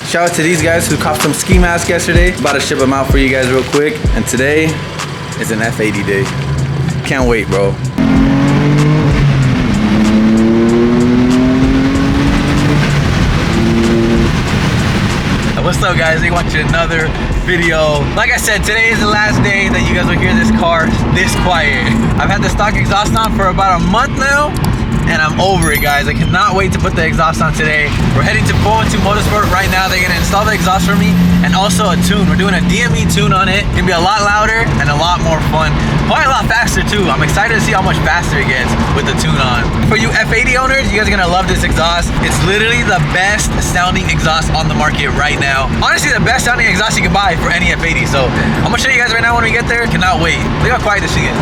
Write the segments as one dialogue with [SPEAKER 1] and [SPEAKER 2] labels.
[SPEAKER 1] Shout out to these guys who copped some ski masks yesterday. About to ship them out for you guys real quick. And today is an F80 day. Can't wait, bro. What's up, guys? They watching another video. Like I said, today is the last day that you guys will hear this car this quiet. I've had the stock exhaust on for about a month now, and I'm over it, guys. I cannot wait to put the exhaust on today. We're heading to 412 Motorsport right now. They're gonna install the exhaust for me and also a tune. We're doing a DME tune on it. It's gonna be a lot louder and a lot more fun. Probably a lot faster too. I'm excited to see how much faster it gets with the tune on. For you F80 owners, you guys are gonna love this exhaust. It's literally the best sounding exhaust on the market right now. Honestly, the best sounding exhaust you can buy for any F80. So I'm gonna show you guys right now when we get there. Cannot wait. Look how quiet this thing is.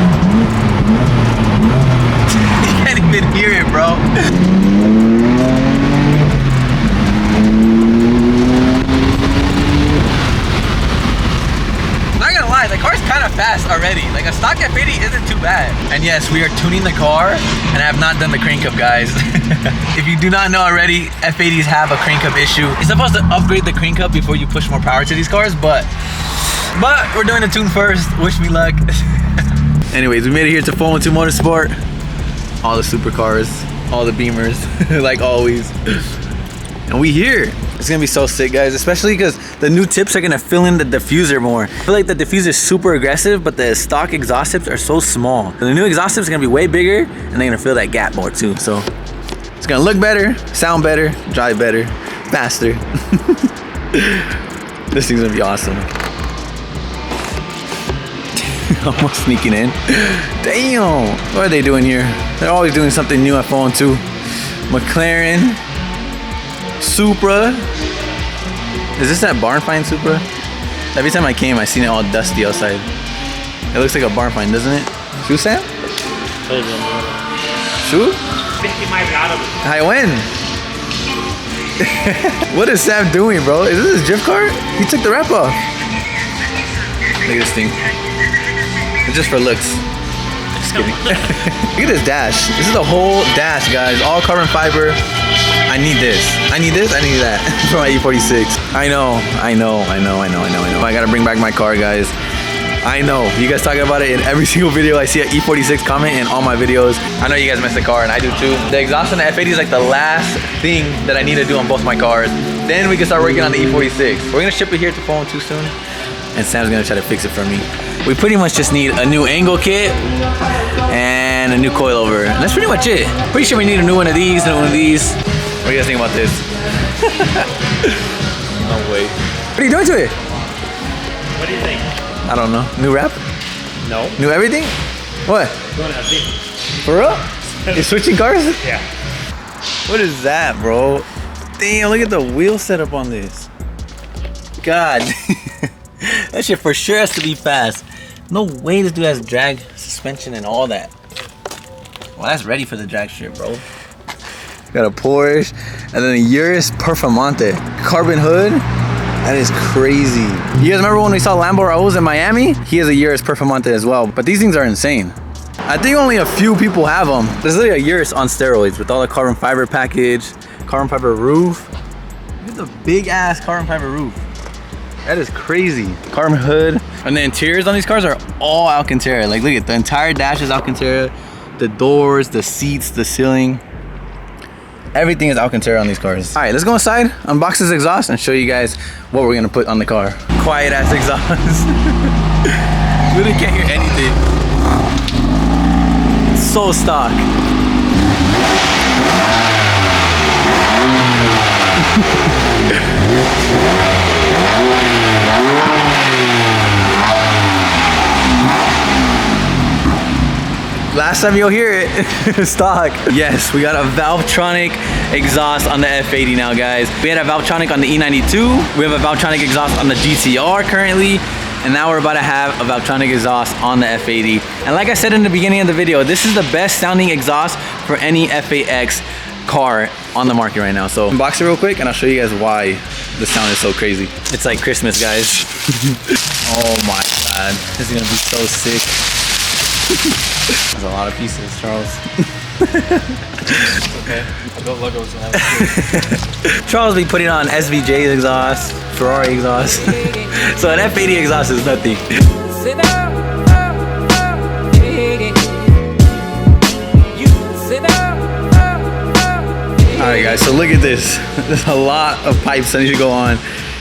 [SPEAKER 1] Can't even hear it, bro. Not gonna lie, the car's kind of fast already. Like a stock F80 isn't too bad. And yes, we are tuning the car, and I have not done the crank up, guys. If you do not know already, F80s have a crank up issue. You're supposed to upgrade the crank up before you push more power to these cars, but we're doing the tune first. Wish me luck. Anyways, we made it here to 412 Motorsport. All the supercars, all the Beamers, like always. And we here. It's gonna be so sick, guys, especially because the new tips are gonna fill in the diffuser more. I feel like the diffuser is super aggressive, but the stock exhaust tips are so small. So the new exhaust tips are gonna be way bigger, and they're gonna fill that gap more too. So it's gonna look better, sound better, drive better, faster. This thing's gonna be awesome. Almost sneaking in. Damn, what are they doing here? They're always doing something new at 412. McLaren, Supra. Is this that barn find Supra? Every time I came, I seen it all dusty outside. It looks like a barn find, doesn't it? Shoe, Sam? Shoe?
[SPEAKER 2] 50 miles out of it.
[SPEAKER 1] Hi, when? What is Sam doing, bro? Is this his drift car? He took the wrap off. Look at this thing. It's just for looks. Just kidding. Look at this dash. This is the whole dash, guys. All carbon fiber. I need this. I need this. I need that for my E46. I know. I gotta bring back my car, guys. I know. You guys talking about it in every single video. I see an E46 comment in all my videos. I know you guys miss the car, and I do too. The exhaust on the F80 is like the last thing that I need to do on both my cars. Then we can start working on the E46. We're gonna ship it here to 412 soon, and Sam's gonna try to fix it for me. We pretty much just need a new angle kit and a new coilover. That's pretty much it. Pretty sure we need a new one of these and one of these. What do you guys think about this? No way. What are you doing to it?
[SPEAKER 2] What do you think?
[SPEAKER 1] I don't know. New wrap?
[SPEAKER 2] No.
[SPEAKER 1] New everything? What?
[SPEAKER 2] Going to see.
[SPEAKER 1] For real? You're switching cars?
[SPEAKER 2] Yeah.
[SPEAKER 1] What is that, bro? Damn, look at the wheel setup on this. God. That shit for sure has to be fast. No way this dude has drag suspension and all that. Well, that's ready for the drag strip, bro. Got a Porsche and then a Urus Performante. Carbon hood. That is crazy. You guys remember when we saw Lambo Raul's in Miami? He has a Urus Performante as well, but these things are insane. I think only a few people have them. There's literally a Urus on steroids with all the carbon fiber package, carbon fiber roof. Look at the big ass carbon fiber roof. That is crazy. Carbon hood. And the interiors on these cars are all Alcantara. Like, look at the entire dash is Alcantara. The doors, the seats, the ceiling. Everything is Alcantara on these cars. All right, let's go inside, unbox this exhaust, and show you guys what we're gonna put on the car. Quiet ass exhaust. Really can't hear anything. It's so stock. Last time you'll hear it, stock. Yes, we got a Valvetronic exhaust on the F80 now, guys. We had a Valvetronic on the E92. We have a Valvetronic exhaust on the GTR currently. And now we're about to have a Valvetronic exhaust on the F80. And like I said in the beginning of the video, this is the best sounding exhaust for any F8X car on the market right now. So unbox it real quick and I'll show you guys why the sound is so crazy. It's like Christmas, guys. Oh my God, this is gonna be so sick. There's a lot of pieces, Charles.
[SPEAKER 3] Okay. Don't look at
[SPEAKER 1] Charles be putting on SVJ exhaust, Ferrari exhaust. So an F80 exhaust is nothing. Alright guys, so look at this. There's a lot of pipes that need to go on.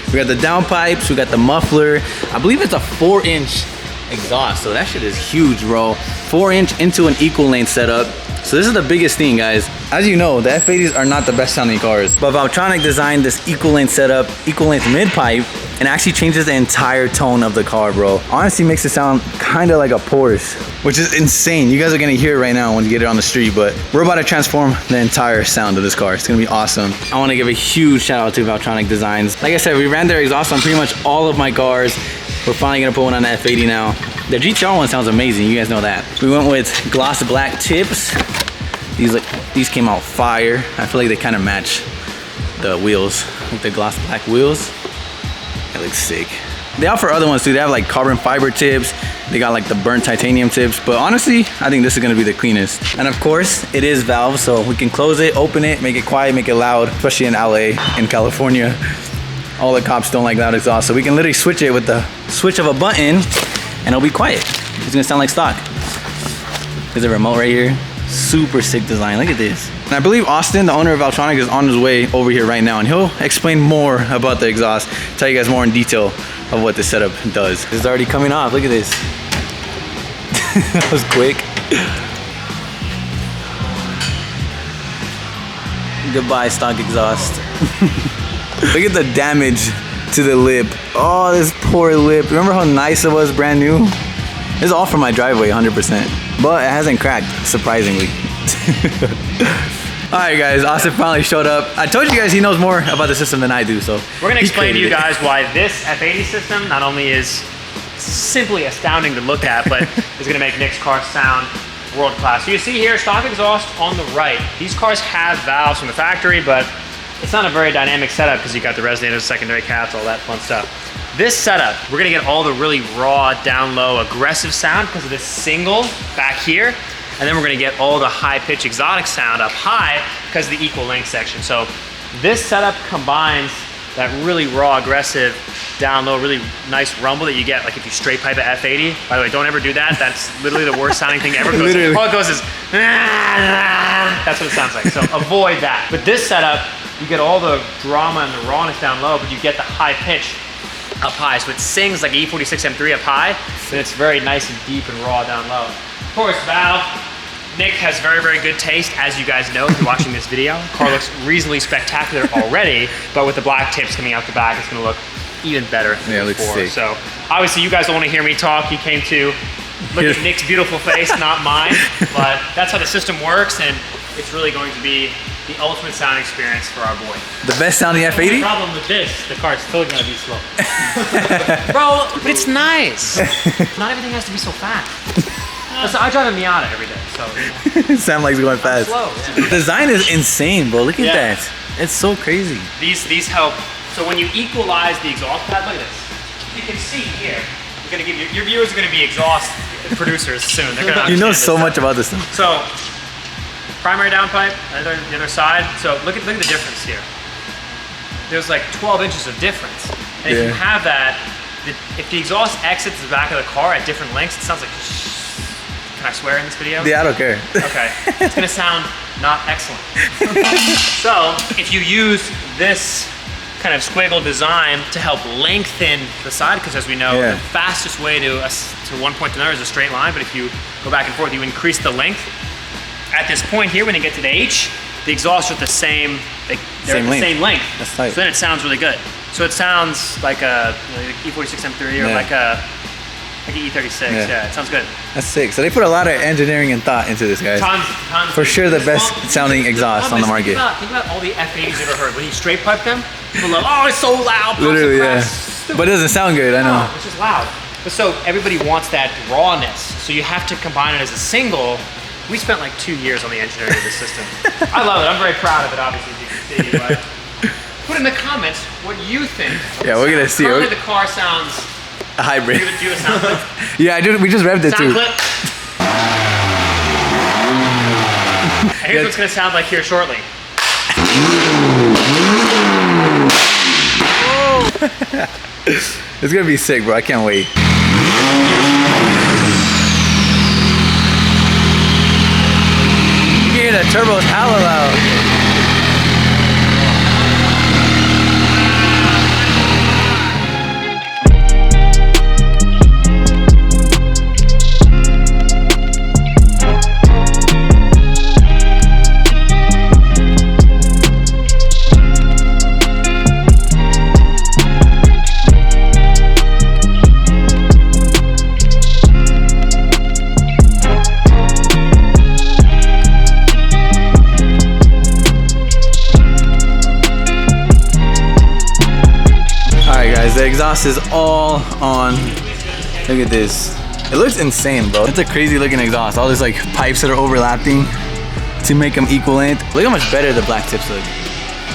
[SPEAKER 1] We got the down pipes, we got the muffler. I believe it's a 4-inch exhaust, so that shit is huge, bro. 4-inch into an equal lane setup. So this is the biggest thing, guys. As you know, the F80s are not the best sounding cars, but Valtronic designed this equal lane setup, equal length mid pipe, and actually changes the entire tone of the car, bro. Honestly makes it sound kind of like a Porsche, which is insane. You guys are gonna hear it right now when you get it on the street, but we're about to transform the entire sound of this car. It's gonna be awesome. I wanna give a huge shout out to Valtronic Designs. Like I said, we ran their exhaust on pretty much all of my cars. We're finally gonna put one on the F80 now. The GTR one sounds amazing, you guys know that. We went with gloss black tips. These came out fire. I feel like they kind of match the wheels, like the gloss black wheels. It looks sick. They offer other ones too. They have like carbon fiber tips. They got like the burnt titanium tips. But honestly, I think this is gonna be the cleanest. And of course, it is valve, so we can close it, open it, make it quiet, make it loud, especially in LA, in California. All the cops don't like loud exhaust. So we can literally switch it with the switch of a button and it'll be quiet. It's gonna sound like stock. There's a remote right here. Super sick design, look at this. And I believe Austin, the owner of Valtronic, is on his way over here right now and he'll explain more about the exhaust, tell you guys more in detail of what this setup does. This is already coming off, look at this. That was quick. Goodbye, stock exhaust. Look at the damage to the lip. Oh, this poor lip. Remember how nice it was brand new? This is all from my driveway, 100%. But it hasn't cracked, surprisingly. Alright guys, Austin finally showed up. I told you guys he knows more about the system than I do, so.
[SPEAKER 2] We're gonna explain to you guys why this F80 system not only is simply astounding to look at, but is gonna make Nick's car sound world class. So you see here, stock exhaust on the right. These cars have valves from the factory, but it's not a very dynamic setup because you got the resonators, secondary caps, all that fun stuff. This setup, we're gonna get all the really raw, down low, aggressive sound because of this single back here. And then we're gonna get all the high pitch exotic sound up high because of the equal length section. So this setup combines that really raw, aggressive, down low, really nice rumble that you get like if you straight pipe a F80. By the way, don't ever do that. That's literally the worst sounding thing ever. All it goes is, that's what it sounds like. So avoid that. But this setup, you get all the drama and the rawness down low, but you get the high pitch up high. So it sings like E46 M3 up high, and it's very nice and deep and raw down low. Of course, valve. Nick has very, very good taste, as you guys know if you're watching this video. The car looks reasonably spectacular already, but with the black tips coming out the back, it's gonna look even better than
[SPEAKER 1] it looks sick.
[SPEAKER 2] So obviously you guys don't wanna hear me talk. You came to look at Nick's beautiful face, not mine, but that's how the system works, and it's really going to be the ultimate sound experience for our boy.
[SPEAKER 1] The best sounding F80?
[SPEAKER 2] The problem with this, the car's still gonna be slow. Bro, but it's nice. Not everything has to be so fast. So I drive a Miata every day, so you know.
[SPEAKER 1] Sam likes going fast.
[SPEAKER 2] Slow, yeah.
[SPEAKER 1] The design is insane, bro. Look at that. It's so crazy.
[SPEAKER 2] These help. So when you equalize the exhaust pad, look at this. You can see here. We're gonna give your viewers are gonna be exhaust producers soon. They're gonna
[SPEAKER 1] you know
[SPEAKER 2] understand
[SPEAKER 1] so
[SPEAKER 2] this
[SPEAKER 1] much
[SPEAKER 2] stuff.
[SPEAKER 1] about this stuff.
[SPEAKER 2] So primary downpipe, the other side. So look at the difference here. There's like 12 inches of difference. And if you have that, if the exhaust exits the back of the car at different lengths, it sounds like. Can I swear in this video?
[SPEAKER 1] Yeah, I don't care.
[SPEAKER 2] Okay, it's gonna sound not excellent. So if you use this kind of squiggle design to help lengthen the side, because as we know, the fastest way to one point to another is a straight line, but if you go back and forth, you increase the length. At this point here, when you get to the H, the exhausts are at the same, same length.
[SPEAKER 1] That's tight.
[SPEAKER 2] So then it sounds really good. So it sounds like a E46 M3 or like an E36, yeah, it sounds good.
[SPEAKER 1] That's sick. So they put a lot of engineering and thought into this, guys.
[SPEAKER 2] Tons.
[SPEAKER 1] For sure the best sounding exhaust on the market.
[SPEAKER 2] Think about all the F80s you've ever heard. When you straight pipe them, people are like, oh, it's so loud.
[SPEAKER 1] Literally, yeah. But it doesn't sound good, I know.
[SPEAKER 2] It's just loud. But so everybody wants that rawness. So you have to combine it as a single. We spent like 2 years on the engineering of this system. I love it. I'm very proud of it, obviously, as you can see. But put in the comments what you think.
[SPEAKER 1] Yeah, we're going to see.
[SPEAKER 2] Currently the car sounds...
[SPEAKER 1] A hybrid.
[SPEAKER 2] Do you have a sound clip?
[SPEAKER 1] Yeah, we just revved it too.
[SPEAKER 2] Sound clip? here's what's gonna sound like here shortly.
[SPEAKER 1] It's gonna be sick, bro. I can't wait. You can hear the turbos hella loud. The exhaust is all on. Look at this. It looks insane, bro. It's a crazy looking exhaust. All these like pipes that are overlapping to make them equal length. Look how much better the black tips look.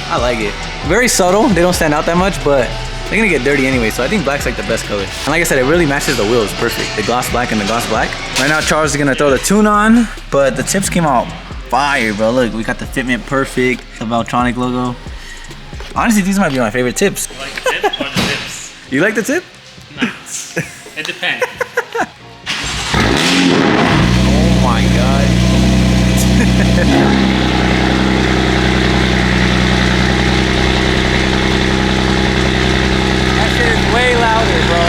[SPEAKER 1] I like it. Very subtle. They don't stand out that much, but they're gonna get dirty anyway. So I think black's like the best color. And like I said, it really matches the wheels perfect. The gloss black and the gloss black. Right now, Charles is gonna throw the tune on, but the tips came out fire, bro. Look, we got the fitment perfect, the Valtronic logo. Honestly, these might be my favorite tips.
[SPEAKER 2] You like the tip or the tips?
[SPEAKER 1] You like the tip?
[SPEAKER 2] Nice. It depends.
[SPEAKER 1] Oh my god. That shit is way louder, bro.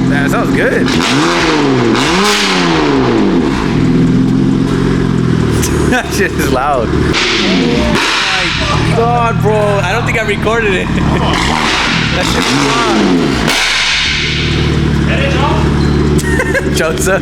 [SPEAKER 1] That sounds good. That shit is loud. Oh my god, bro. I don't think I recorded it. That shit's loud. Jokes up.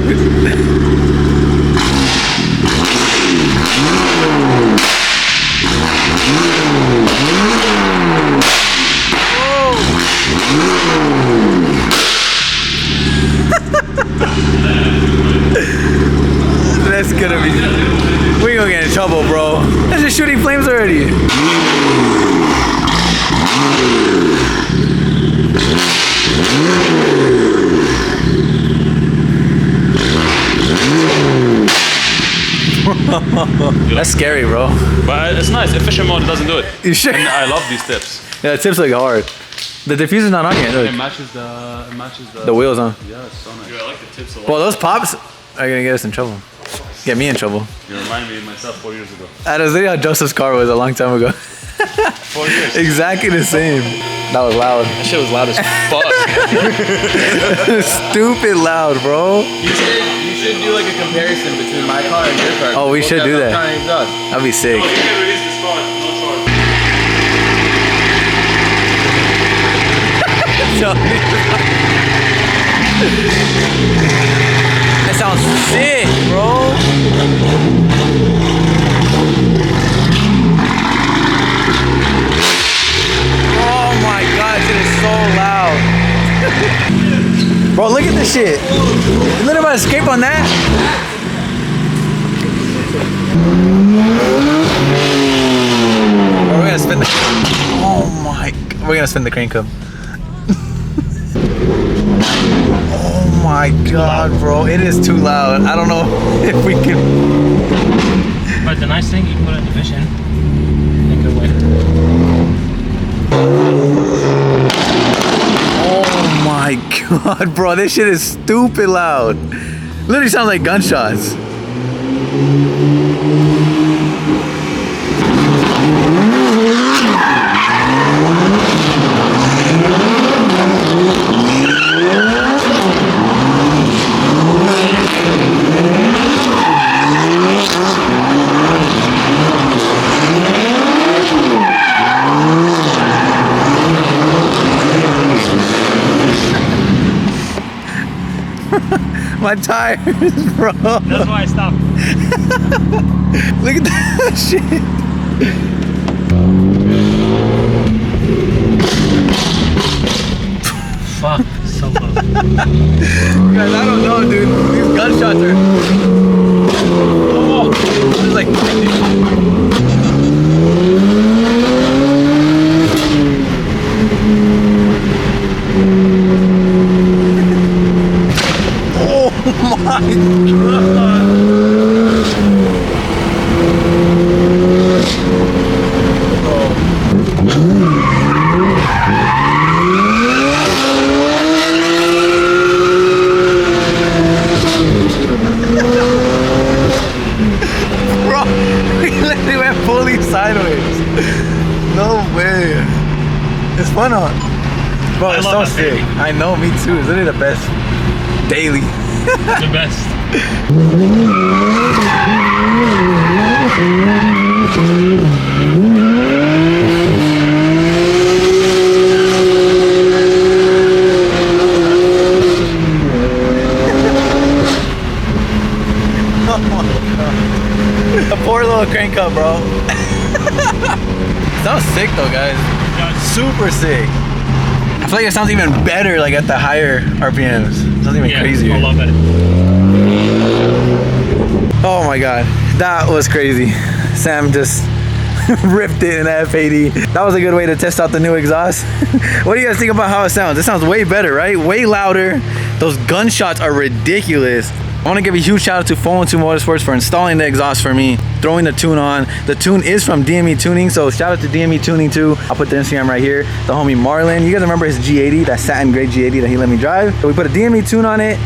[SPEAKER 1] That's gonna be. We gonna get in trouble, bro. That's just shooting flames already. That's scary, bro.
[SPEAKER 3] But it's nice. Efficient mode doesn't do it.
[SPEAKER 1] You sure?
[SPEAKER 3] And I love these tips.
[SPEAKER 1] Yeah, the tips look hard. The diffuser's not on yet. Look.
[SPEAKER 3] It matches
[SPEAKER 1] The wheels, huh?
[SPEAKER 3] Yeah, it's so nice.
[SPEAKER 2] Dude, I like the tips a lot.
[SPEAKER 1] Well, those pops are gonna get us in trouble. Get me in trouble.
[SPEAKER 3] You remind me of myself 4 years ago.
[SPEAKER 1] That was literally how Joseph's car was a long time ago.
[SPEAKER 3] 4 years.
[SPEAKER 1] Exactly the same. That was loud.
[SPEAKER 3] That shit was loud as fuck.
[SPEAKER 1] Stupid loud, bro.
[SPEAKER 3] You should do like a comparison between my car and your car.
[SPEAKER 1] Oh, we should do that. That'd be sick.
[SPEAKER 2] You can release this car, no charge.
[SPEAKER 1] That sounds sick, bro. Oh my god, it is so loud. Bro, look at this shit. You let him escape on that? We're gonna spin the. Oh my. We're gonna spin the crane cub. Oh my god, bro. It is too loud. I don't know if we can.
[SPEAKER 2] But the nice thing, you put it in division. Think of it.
[SPEAKER 1] Oh my god, bro. This shit is stupid loud. Literally sounds like gunshots. My tires, bro.
[SPEAKER 2] That's why I stopped.
[SPEAKER 1] Look at that shit.
[SPEAKER 2] Fuck, so close.
[SPEAKER 1] Guys, I don't know, dude. These gunshots are. Oh, it's like. fully sideways. No way. It's fun on. Bro, it's so sick. I know, me too. It's literally the best. Daily.
[SPEAKER 2] The best.
[SPEAKER 1] Oh my god. The poor little crank up, bro. Sounds sick though, guys. Super sick. I feel like it sounds even better like at the higher RPMs. It sounds even crazier.
[SPEAKER 2] I love it.
[SPEAKER 1] Oh my god, that was crazy. Sam just ripped it in the F80. That was a good way to test out the new exhaust. What do you guys think about how it sounds? It sounds way better, right? Way louder. Those gunshots are ridiculous. I want to give a huge shout out to 412 Motorsports for installing the exhaust for me, throwing the tune on. The tune is from DME Tuning, so shout out to DME Tuning too. I'll put the Instagram right here. The homie Marlon. You guys remember his G80, that satin gray G80 that he let me drive? So we put a DME tune on it.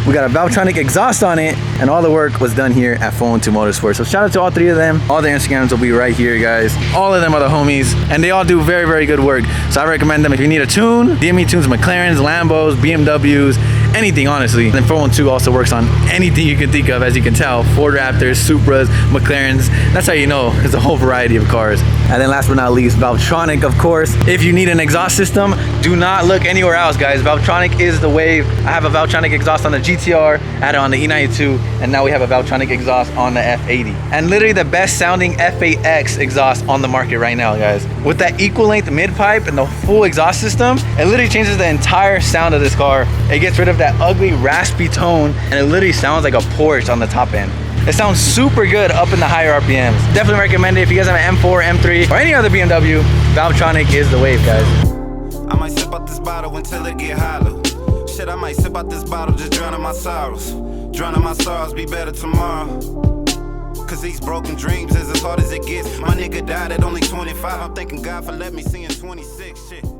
[SPEAKER 1] We got a Valvetronic exhaust on it, and all the work was done here at 412 Motorsports. So shout out to all three of them. All their Instagrams will be right here, guys. All of them are the homies, and they all do very, very good work. So I recommend them if you need a tune. DME tunes McLarens, Lambos, BMWs, anything, honestly. And then 412 also works on anything you can think of, as you can tell. Ford Raptors, Supras, McLarens. That's how you know it's a whole variety of cars. And then last but not least, Valvetronic, of course. If you need an exhaust system, do not look anywhere else, guys. Valvetronic is the wave. I have a Valvetronic exhaust on the GTR, added on the E92, and now we have a Valvetronic exhaust on the F80. And literally the best sounding F8X exhaust on the market right now, guys. With that equal length mid pipe and the full exhaust system, it literally changes the entire sound of this car. It gets rid of that ugly raspy tone, and it literally sounds like a Porsche on the top end. It sounds super good up in the higher RPMs. Definitely recommend it if you guys have an M4, M3, or any other BMW. Valvetronic is the wave, guys.
[SPEAKER 4] I might sip out this bottle until it get hollow. Shit, I might sip out this bottle, just drowning my sorrows. Drowning my sorrows, be better tomorrow. Cause these broken dreams is as hard as it gets. My nigga died at only 25. I'm thanking God for letting me see in 26. Shit.